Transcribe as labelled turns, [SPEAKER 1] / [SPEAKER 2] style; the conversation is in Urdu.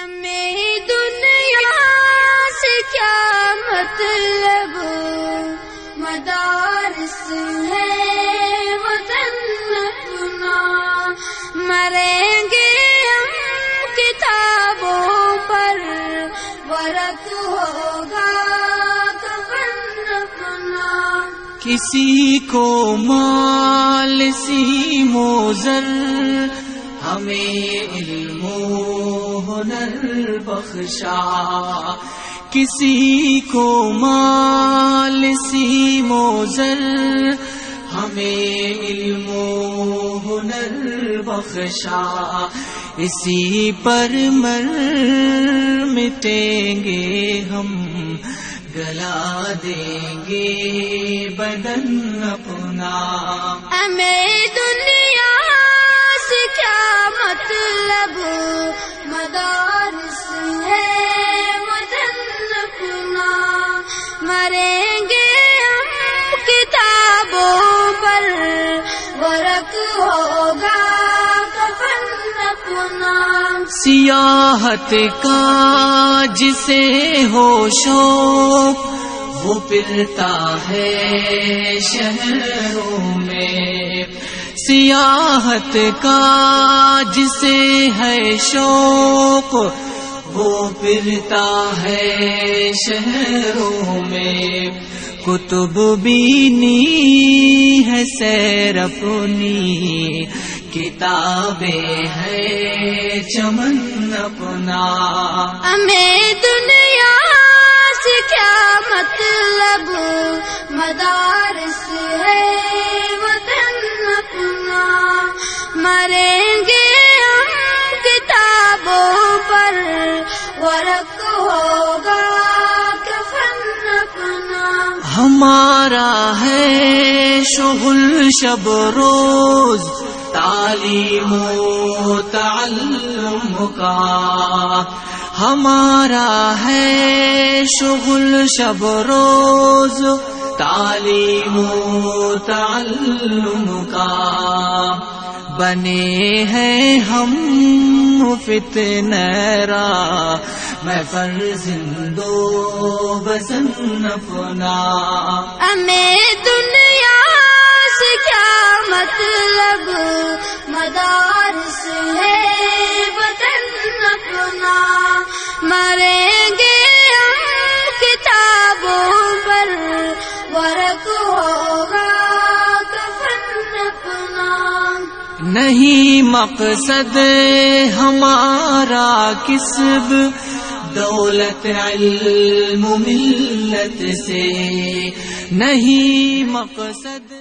[SPEAKER 1] ہمیں دنیا سے کیا مطلب، مدارس ہے وطن اپنا، مریں گے ہم کتابوں پر، ورق ہوگا کفن اپنا۔
[SPEAKER 2] کسی کو مال سیم و زر، ہمیں علم و ہنر بخشا، کسی کو مال سیم و زر، ہمیں علم و ہنر بخشا، اسی پر مر مٹیں گے ہم، گلا دیں گے بدن اپنا۔
[SPEAKER 1] ہمیں دنیا سے کیا مطلب، مدارس ہے وطن اپنا، مریں گے ہم کتابوں پر، ورق ہوگا کفن اپنا۔
[SPEAKER 2] سیاحت کا جسے ہو شوق، وہ پھرتا ہے شہروں میں، سیاحت کا جسے ہے شوق، وہ پھرتا ہے شہروں میں، کتب بینی ہے سیر اپنی، کتابیں ہے چمن اپنا۔
[SPEAKER 1] ہمیں دنیا سے کیا مطلب، مدارس ہے وطن اپنا، مریں گے ہم کتابوں پر، ورق ہوگا کفن اپنا۔
[SPEAKER 2] ہمارا ہے شغل شب روز، تعلیم و تعلم کا، ہمارا ہے شغل شب روز، تعلیم و تعلم کا، بنے ہیں ہم فتنہ را، میں فرزند و بزن اپنا۔
[SPEAKER 1] ہمیں دنیا سے کیا مطلب، مدارس ہے وطن اپنا، مریں گے ہم کتابوں پر، ورق ہوگا کفن اپنا۔
[SPEAKER 2] نہیں مقصد ہمارا کسب، دولت علم ملت سے نہیں مقصد۔